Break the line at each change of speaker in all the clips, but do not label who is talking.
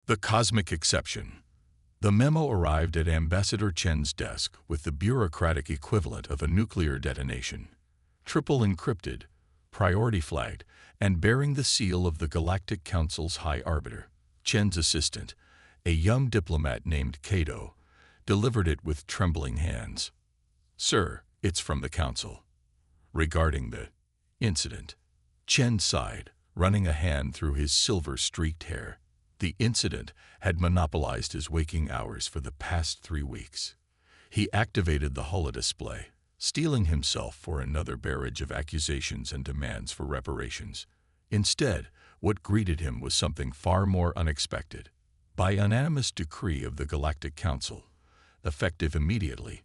The cosmic exception. The memo arrived at Ambassador Chen's desk with the bureaucratic equivalent of a nuclear detonation. Triple encrypted, priority flagged, and bearing the seal of the Galactic Council's High Arbiter. Chen's assistant, a young diplomat named Cato, delivered it with trembling hands. "Sir, it's from the Council. Regarding the incident." Chen sighed, running a hand through his silver-streaked hair. The incident had monopolized his waking hours for the past 3 weeks. He activated the holodisplay, steeling himself for another barrage of accusations and demands for reparations. Instead, what greeted him was something far more unexpected. By unanimous decree of the Galactic Council, effective immediately,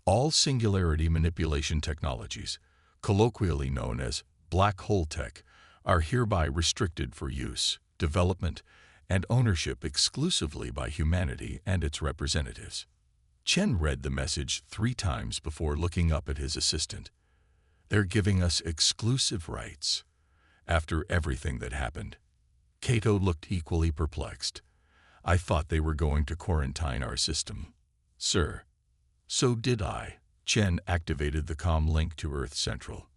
all singularity manipulation technologies, colloquially known as black hole tech, are hereby restricted for use, development, and ownership exclusively by humanity and its representatives. Chen read the message 3 times before looking up at his assistant. "They're giving us exclusive rights. After everything that happened." Cato looked equally perplexed. "I thought they were going to quarantine our system." "Sir." "So did I." Chen activated the comm link to Earth Central.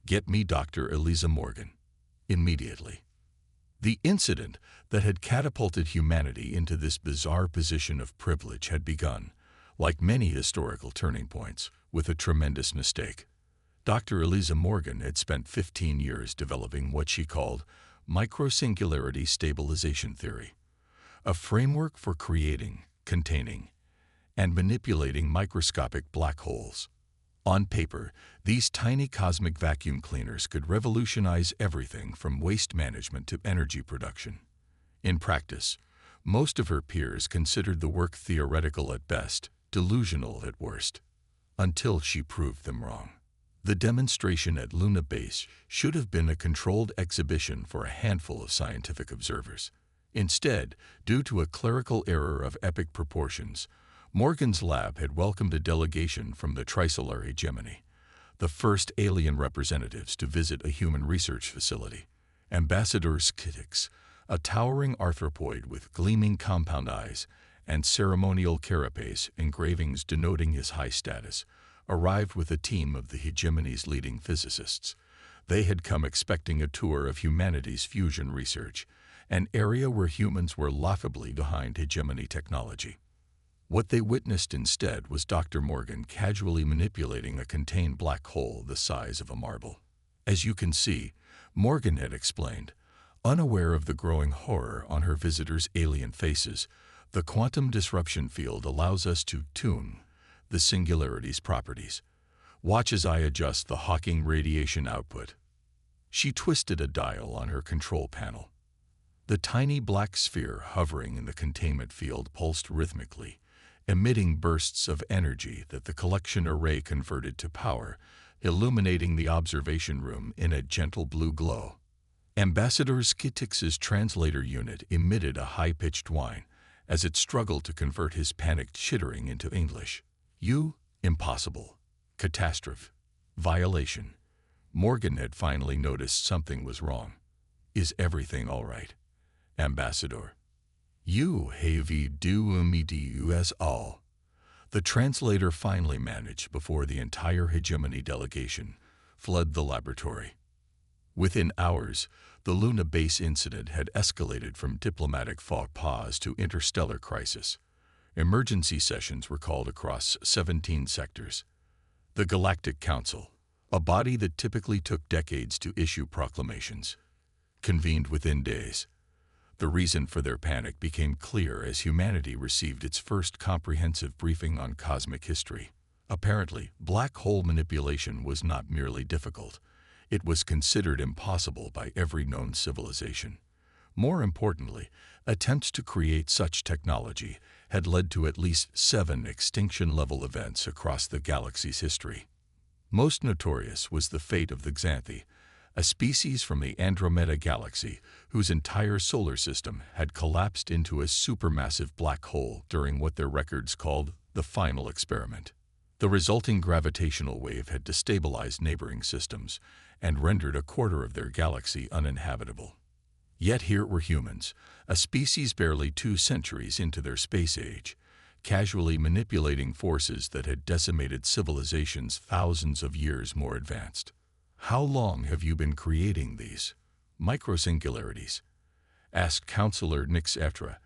"Get me Dr. Eliza Morgan. Immediately." The incident that had catapulted humanity into this bizarre position of privilege had begun, like many historical turning points, with a tremendous mistake. Dr. Eliza Morgan had spent 15 years developing what she called microsingularity stabilization theory, a framework for creating, containing, and manipulating microscopic black holes. On paper, these tiny cosmic vacuum cleaners could revolutionize everything from waste management to energy production. In practice, most of her peers considered the work theoretical at best, delusional at worst, until she proved them wrong. The demonstration at Luna Base should have been a controlled exhibition for a handful of scientific observers. Instead, due to a clerical error of epic proportions, Morgan's lab had welcomed a delegation from the Trisolar hegemony, the first alien representatives to visit a human research facility. Ambassador Skitix, a towering arthropoid with gleaming compound eyes and ceremonial carapace engravings denoting his high status, arrived with a team of the hegemony's leading physicists. They had come expecting a tour of humanity's fusion research, an area where humans were laughably behind hegemony technology. What they witnessed instead was Dr. Morgan casually manipulating a contained black hole the size of a marble. "As you can see," Morgan had explained, unaware of the growing horror on her visitors' alien faces, "the quantum disruption field allows us to tune the singularity's properties. Watch as I adjust the Hawking radiation output." She twisted a dial on her control panel. The tiny black sphere hovering in the containment field pulsed rhythmically, emitting bursts of energy that the collection array converted to power, illuminating the observation room in a gentle blue glow. Ambassador Skitix's translator unit emitted a high-pitched whine as it struggled to convert his panicked chittering into English. Impossible. Catastrophe. Violation." Morgan had finally noticed something was wrong. "Is everything all right, Ambassador?" "You have us all." The translator finally managed before the entire hegemony delegation fled the laboratory. Within hours, the Luna Base incident had escalated from diplomatic faux pas to interstellar crisis. Emergency sessions were called across 17 sectors. The Galactic Council, a body that typically took decades to issue proclamations, convened within days. The reason for their panic became clear as humanity received its first comprehensive briefing on cosmic history. Apparently, black hole manipulation was not merely difficult. It was considered impossible by every known civilization. More importantly, attempts to create such technology had led to at least 7 extinction-level events across the galaxy's history. Most notorious was the fate of the Xanthi, a species from the Andromeda galaxy whose entire solar system had collapsed into a supermassive black hole during what their records called the final experiment. The resulting gravitational wave had destabilized neighboring systems and rendered a quarter of their galaxy uninhabitable. Yet here were humans, a species barely 2 centuries into their space age, casually manipulating forces that had decimated civilizations thousands of years more advanced. "How long have you been creating these microsingularities?" asked Counselor Nix Etra,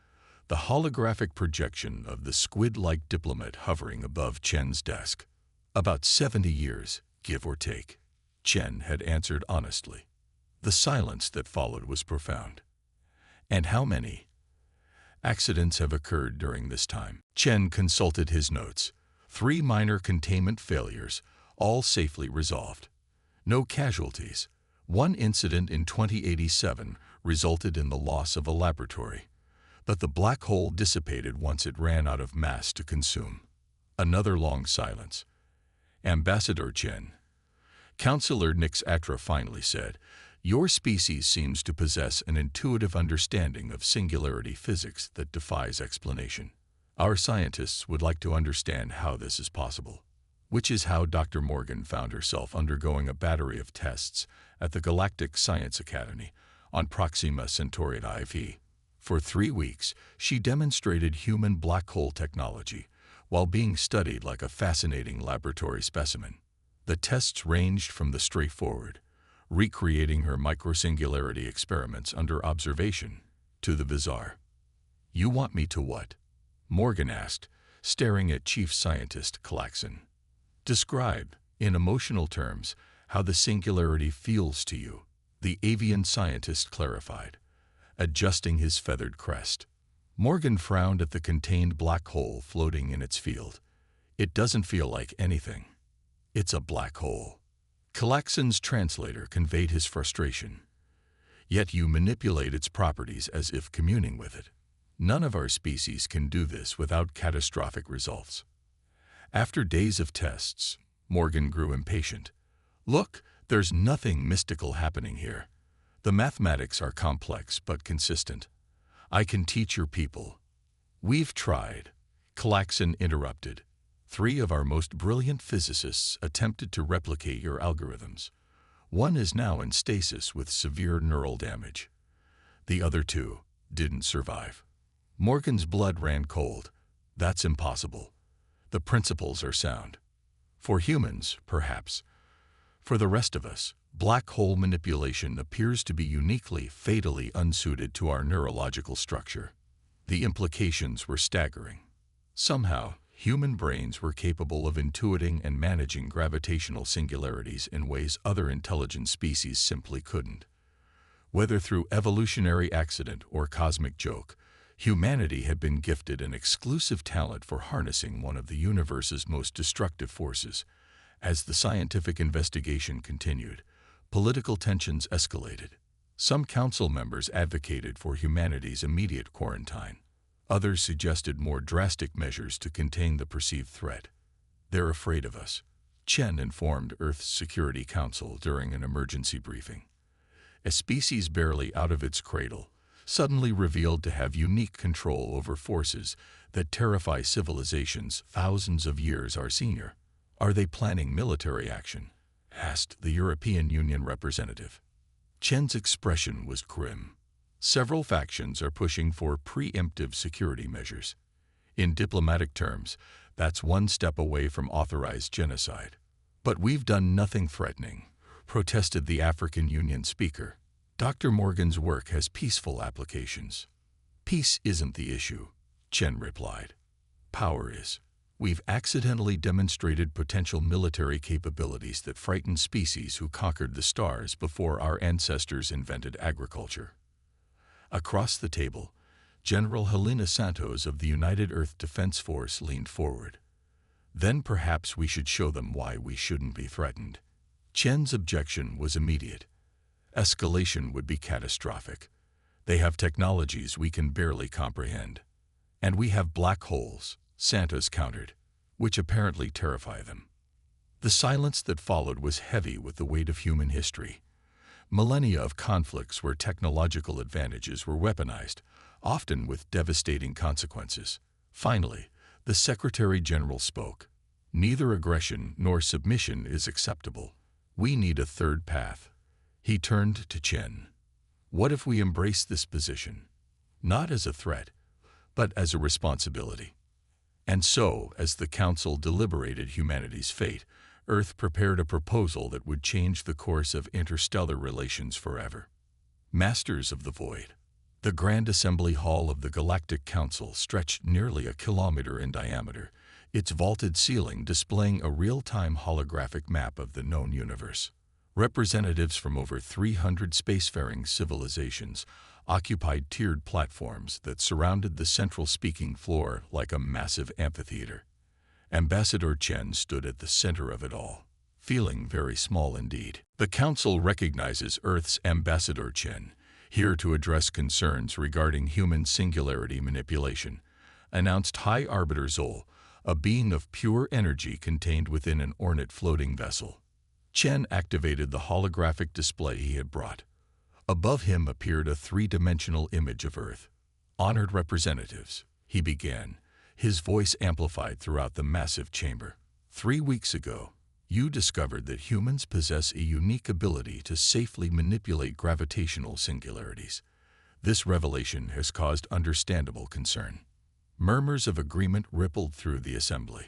the holographic projection of the squid-like diplomat hovering above Chen's desk. "About 70 years, give or take," Chen had answered honestly. The silence that followed was profound. "And how many accidents have occurred during this time?" Chen consulted his notes. 3 minor containment failures, all safely resolved. No casualties. 1 incident in 2087 resulted in the loss of a laboratory, but the black hole dissipated once it ran out of mass to consume. Another long silence. "Ambassador Chen," Counselor Nix Atra finally said, "your species seems to possess an intuitive understanding of singularity physics that defies explanation. Our scientists would like to understand how this is possible." Which is how Dr. Morgan found herself undergoing a battery of tests at the Galactic Science Academy on Proxima Centauri IV. For 3 weeks, she demonstrated human black hole technology while being studied like a fascinating laboratory specimen. The tests ranged from the straightforward, recreating her microsingularity experiments under observation, to the bizarre. "You want me to what?" Morgan asked, staring at Chief Scientist Klaxon. "Describe, in emotional terms, how the singularity feels to you," the avian scientist clarified, adjusting his feathered crest. Morgan frowned at the contained black hole floating in its field. "It doesn't feel like anything. It's a black hole." Klaxon's translator conveyed his frustration. "Yet you manipulate its properties as if communing with it. None of our species can do this without catastrophic results." After days of tests, Morgan grew impatient. "Look, there's nothing mystical happening here. The mathematics are complex but consistent. I can teach your people." "We've tried," Klaxon interrupted. 3 of our most brilliant physicists attempted to replicate your algorithms. 1 is now in stasis with severe neural damage. The other 2 didn't survive. Morgan's blood ran cold. "That's impossible. The principles are sound. For humans, perhaps. For the rest of us, black hole manipulation appears to be uniquely, fatally unsuited to our neurological structure." The implications were staggering. Somehow, human brains were capable of intuiting and managing gravitational singularities in ways other intelligent species simply couldn't. Whether through evolutionary accident or cosmic joke, humanity had been gifted an exclusive talent for harnessing one of the universe's most destructive forces. As the scientific investigation continued, political tensions escalated. Some council members advocated for humanity's immediate quarantine. Others suggested more drastic measures to contain the perceived threat. "They're afraid of us," Chen informed Earth's Security Council during an emergency briefing. A species barely out of its cradle, suddenly revealed to have unique control over forces that terrify civilizations thousands of years our senior. "Are they planning military action?" asked the European Union representative. Chen's expression was grim. "Several factions are pushing for preemptive security measures. In diplomatic terms, that's 1 step away from authorized genocide." "But we've done nothing threatening," protested the African Union speaker. "Dr. Morgan's work has peaceful applications." "Peace isn't the issue," Chen replied. "Power is. We've accidentally demonstrated potential military capabilities that frightened species who conquered the stars before our ancestors invented agriculture." Across the table, General Helena Santos of the United Earth Defense Force leaned forward. "Then perhaps we should show them why we shouldn't be threatened." Chen's objection was immediate. "Escalation would be catastrophic. They have technologies we can barely comprehend. And we have black holes," Santos countered, "which apparently terrify them." The silence that followed was heavy with the weight of human history. Millennia of conflicts where technological advantages were weaponized, often with devastating consequences. Finally, the Secretary General spoke. "Neither aggression nor submission is acceptable. We need a third path." He turned to Chen. What if we embrace this position, not as a threat, but as a responsibility? And so, as the Council deliberated humanity's fate, Earth prepared a proposal that would change the course of interstellar relations forever. Masters of the Void. The Grand Assembly Hall of the Galactic Council stretched nearly a kilometer in diameter, its vaulted ceiling displaying a real-time holographic map of the known universe. Representatives from over 300 spacefaring civilizations occupied tiered platforms that surrounded the central speaking floor like a massive amphitheater. Ambassador Chen stood at the center of it all, feeling very small indeed. The Council recognizes Earth's Ambassador Chen, here to address concerns regarding human singularity manipulation, announced High Arbiter Zol, a being of pure energy contained within an ornate floating vessel. Chen activated the holographic display he had brought. Above him appeared a three-dimensional image of Earth. Honored representatives, he began, his voice amplified throughout the massive chamber. 3 weeks ago, you discovered that humans possess a unique ability to safely manipulate gravitational singularities. This revelation has caused understandable concern. Murmurs of agreement rippled through the assembly.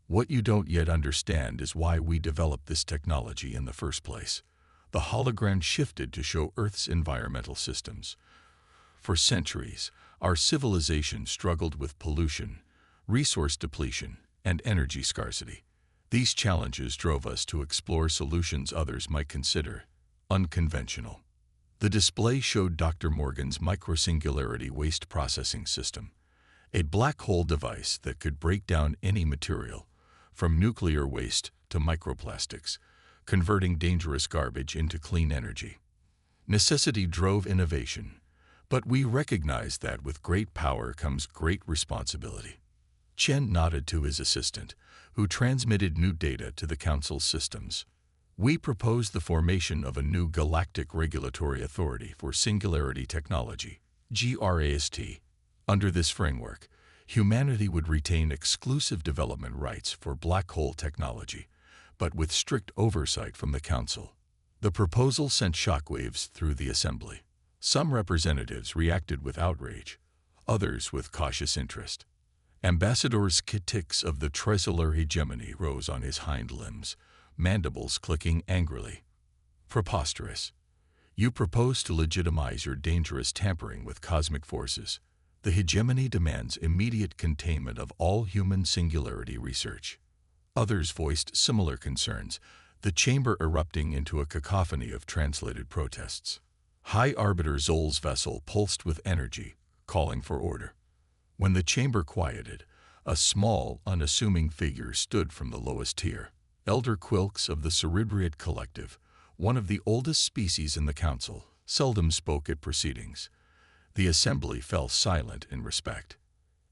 What you don't yet understand is why we developed this technology in the first place. The hologram shifted to show Earth's environmental systems. For centuries, our civilization struggled with pollution, resource depletion, and energy scarcity. These challenges drove us to explore solutions others might consider unconventional. The display showed Dr. Morgan's microsingularity waste processing system, a black hole device that could break down any material, from nuclear waste to microplastics, converting dangerous garbage into clean energy. Necessity drove innovation, but we recognize that with great power comes great responsibility. Chen nodded to his assistant, who transmitted new data to the Council's systems. We propose the formation of a new Galactic Regulatory Authority for Singularity Technology, GRAST. Under this framework, humanity would retain exclusive development rights for black hole technology, but with strict oversight from the Council. The proposal sent shockwaves through the Assembly. Some representatives reacted with outrage, others with cautious interest. Ambassador Skitix of the Trisolar hegemony rose on his hind limbs, mandibles clicking angrily. Preposterous. You propose to legitimize your dangerous tampering with cosmic forces. The hegemony demands immediate containment of all human singularity research. Others voiced similar concerns, the chamber erupting into a cacophony of translated protests. High Arbiter Zol's vessel pulsed with energy, calling for order. When the chamber quieted, a small, unassuming figure stood from the lowest tier. Elder Quilks of the Cerebriate Collective, one of the oldest species in the Council, seldom spoke at proceedings. The assembly fell silent in respect.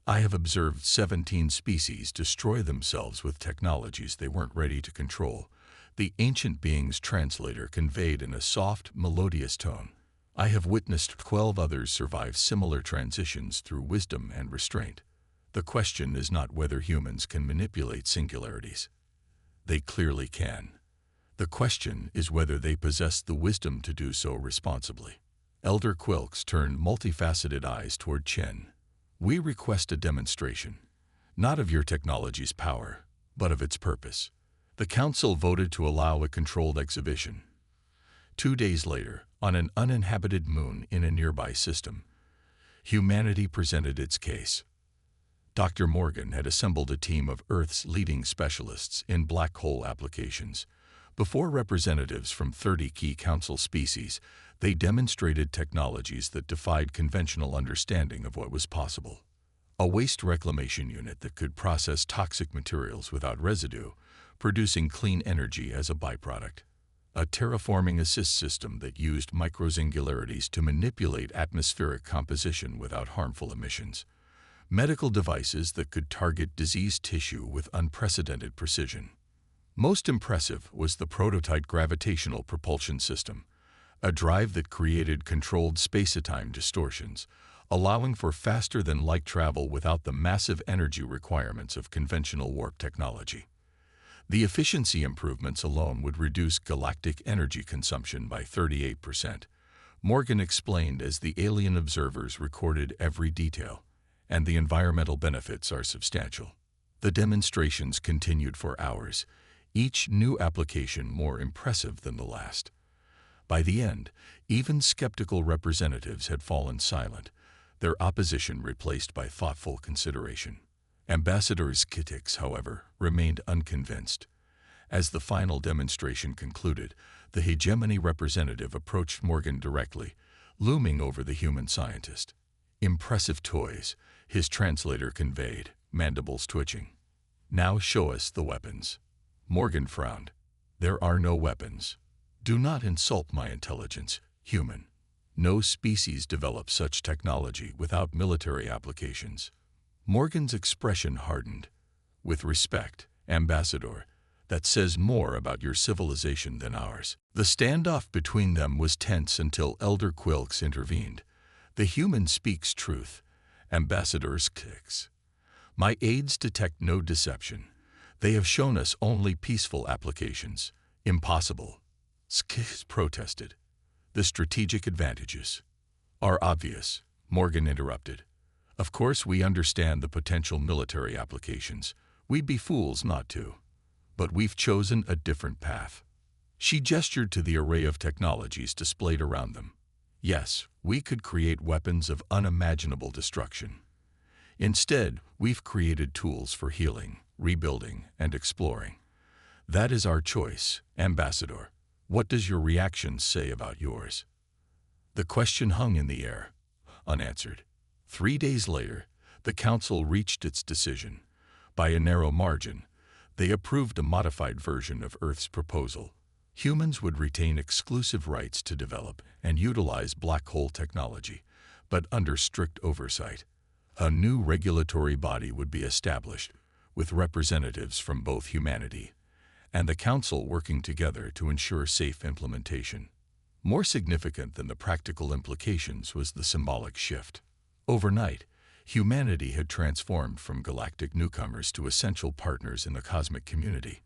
I have observed 17 species destroy themselves with technologies they weren't ready to control, the ancient being's translator conveyed in a soft, melodious tone. I have witnessed 12 others survive similar transitions through wisdom and restraint. The question is not whether humans can manipulate singularities. They clearly can. The question is whether they possess the wisdom to do so responsibly. Elder Quilks turned multifaceted eyes toward Chen. We request a demonstration, not of your technology's power, but of its purpose. The Council voted to allow a controlled exhibition. 2 days later, on an uninhabited moon in a nearby system, humanity presented its case. Dr. Morgan had assembled a team of Earth's leading specialists in black hole applications. Before representatives from 30 key Council species, they demonstrated technologies that defied conventional understanding of what was possible. A waste reclamation unit that could process toxic materials without residue, producing clean energy as a byproduct. A terraforming assist system that used microsingularities to manipulate atmospheric composition without harmful emissions. Medical devices that could target diseased tissue with unprecedented precision. Most impressive was the prototype gravitational propulsion system, a drive that created controlled space-time distortions, allowing for faster-than-light travel without the massive energy requirements of conventional warp technology. The efficiency improvements alone would reduce galactic energy consumption by 38%, Morgan explained as the alien observers recorded every detail, and the environmental benefits are substantial. The demonstrations continued for hours, each new application more impressive than the last. By the end, even skeptical representatives had fallen silent, their opposition replaced by thoughtful consideration. Ambassadors Kitix, however, remained unconvinced. As the final demonstration concluded, the hegemony representative approached Morgan directly, looming over the human scientist. "Impressive toys," his translator conveyed, mandibles twitching. "Now show us the weapons." Morgan frowned. "There are no weapons. Do not insult my intelligence, human. No species develops such technology without military applications." Morgan's expression hardened. "With respect, Ambassador, that says more about your civilization than ours." The standoff between them was tense until Elder Quilks intervened. "The human speaks truth, Ambassador Skix. My aides detect no deception. They have shown us only peaceful applications." "Impossible," Skix protested. "The strategic advantages are obvious," Morgan interrupted. "Of course we understand the potential military applications. We'd be fools not to. But we've chosen a different path." She gestured to the array of technologies displayed around them. "Yes, we could create weapons of unimaginable destruction. Instead, we've created tools for healing, rebuilding, and exploring. That is our choice, Ambassador. What does your reaction say about yours?" The question hung in the air, unanswered. 3 days later, the Council reached its decision. By a narrow margin, they approved a modified version of Earth's proposal. Humans would retain exclusive rights to develop and utilize black hole technology, but under strict oversight. A new regulatory body would be established, with representatives from both humanity and the Council working together to ensure safe implementation. More significant than the practical implications was the symbolic shift. Overnight, humanity had transformed from galactic newcomers to essential partners in the cosmic community.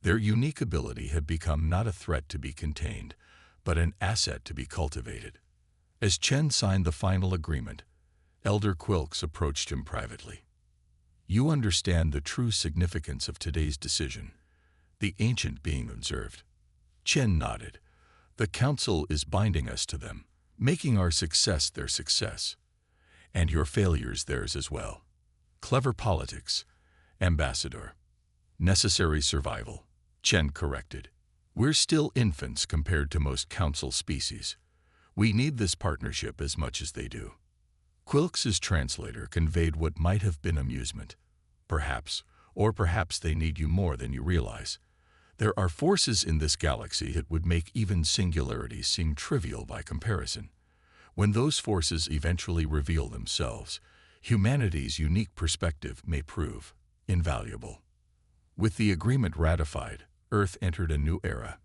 Their unique ability had become not a threat to be contained, but an asset to be cultivated. As Chen signed the final agreement, Elder Quilks approached him privately. "You understand the true significance of today's decision," the ancient being observed. Chen nodded. "The Council is binding us to them, making our success their success, and your failures theirs as well. Clever politics, Ambassador. Necessary survival," Chen corrected. "We're still infants compared to most Council species. We need this partnership as much as they do." Quilks's translator conveyed what might have been amusement. "Perhaps, or perhaps they need you more than you realize. There are forces in this galaxy that would make even singularities seem trivial by comparison. When those forces eventually reveal themselves, humanity's unique perspective may prove invaluable." With the agreement ratified, Earth entered a new era.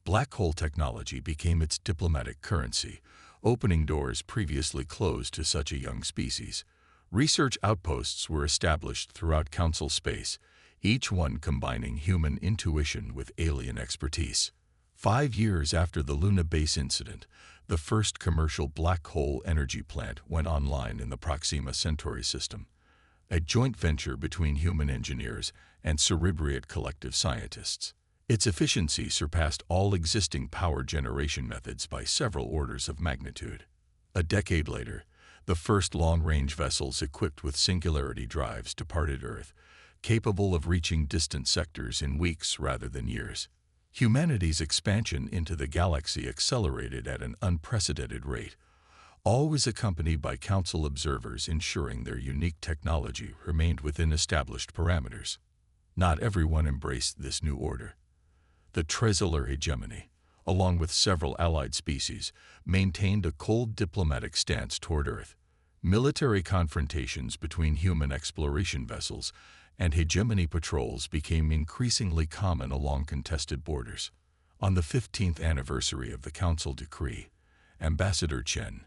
Black hole technology became its diplomatic currency, opening doors previously closed to such a young species. Research outposts were established throughout Council space, each one combining human intuition with alien expertise. 5 years after the Luna Base incident, the first commercial black hole energy plant went online in the Proxima Centauri system, a joint venture between human engineers and cerebriate collective scientists. Its efficiency surpassed all existing power generation methods by several orders of magnitude. A decade later, the first long-range vessels equipped with singularity drives departed Earth, capable of reaching distant sectors in weeks rather than years. Humanity's expansion into the galaxy accelerated at an unprecedented rate, always accompanied by Council observers ensuring their unique technology remained within established parameters. Not everyone embraced this new order. The Trezolar hegemony, along with several allied species, maintained a cold diplomatic stance toward Earth. Military confrontations between human exploration vessels and hegemony patrols became increasingly common along contested borders. On the 15th anniversary of the Council decree, Ambassador Chen,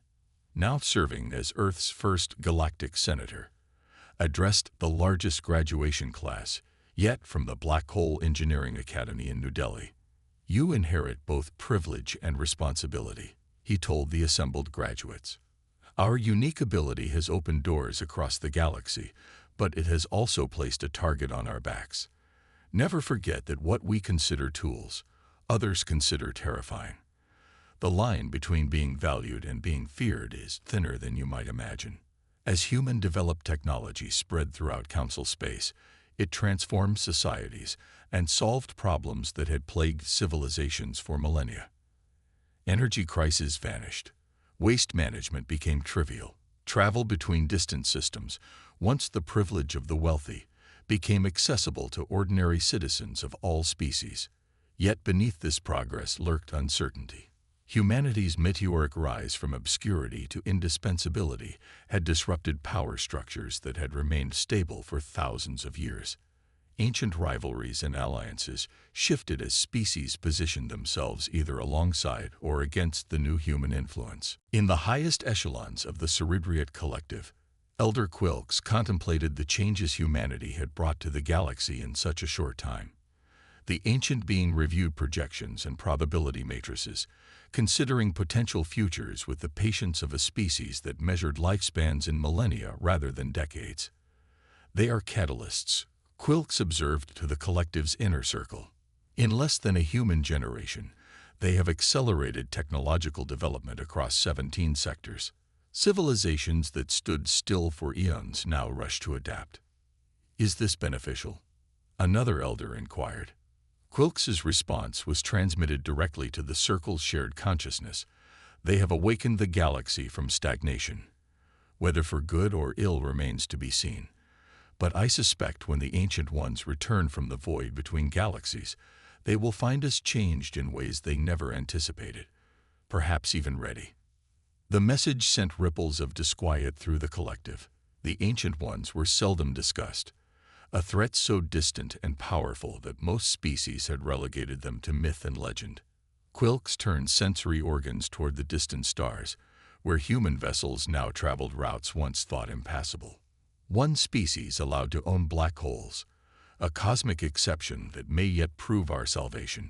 now serving as Earth's first galactic senator, addressed the largest graduation class yet from the Black Hole Engineering Academy in New Delhi. "You inherit both privilege and responsibility," he told the assembled graduates. Our unique ability has opened doors across the galaxy, but it has also placed a target on our backs. Never forget that what we consider tools, others consider terrifying. The line between being valued and being feared is thinner than you might imagine. As human-developed technology spread throughout Council space, it transformed societies and solved problems that had plagued civilizations for millennia. Energy crises vanished. Waste management became trivial. Travel between distant systems, once the privilege of the wealthy, became accessible to ordinary citizens of all species. Yet beneath this progress lurked uncertainty. Humanity's meteoric rise from obscurity to indispensability had disrupted power structures that had remained stable for thousands of years. Ancient rivalries and alliances shifted as species positioned themselves either alongside or against the new human influence. In the highest echelons of the Cerebriate collective, Elder Quilks contemplated the changes humanity had brought to the galaxy in such a short time. The ancient being reviewed projections and probability matrices, considering potential futures with the patience of a species that measured lifespans in millennia rather than decades. They are catalysts, Quilks observed to the collective's inner circle. In less than a human generation, they have accelerated technological development across 17 sectors. Civilizations that stood still for eons now rush to adapt. Is this beneficial? Another elder inquired. Quilks's response was transmitted directly to the Circle's shared consciousness. They have awakened the galaxy from stagnation. Whether for good or ill remains to be seen. But I suspect when the Ancient Ones return from the void between galaxies, they will find us changed in ways they never anticipated, perhaps even ready. The message sent ripples of disquiet through the collective. The Ancient Ones were seldom discussed, a threat so distant and powerful that most species had relegated them to myth and legend. Quilks turned sensory organs toward the distant stars, where human vessels now traveled routes once thought impassable. One species allowed to own black holes, a cosmic exception that may yet prove our salvation.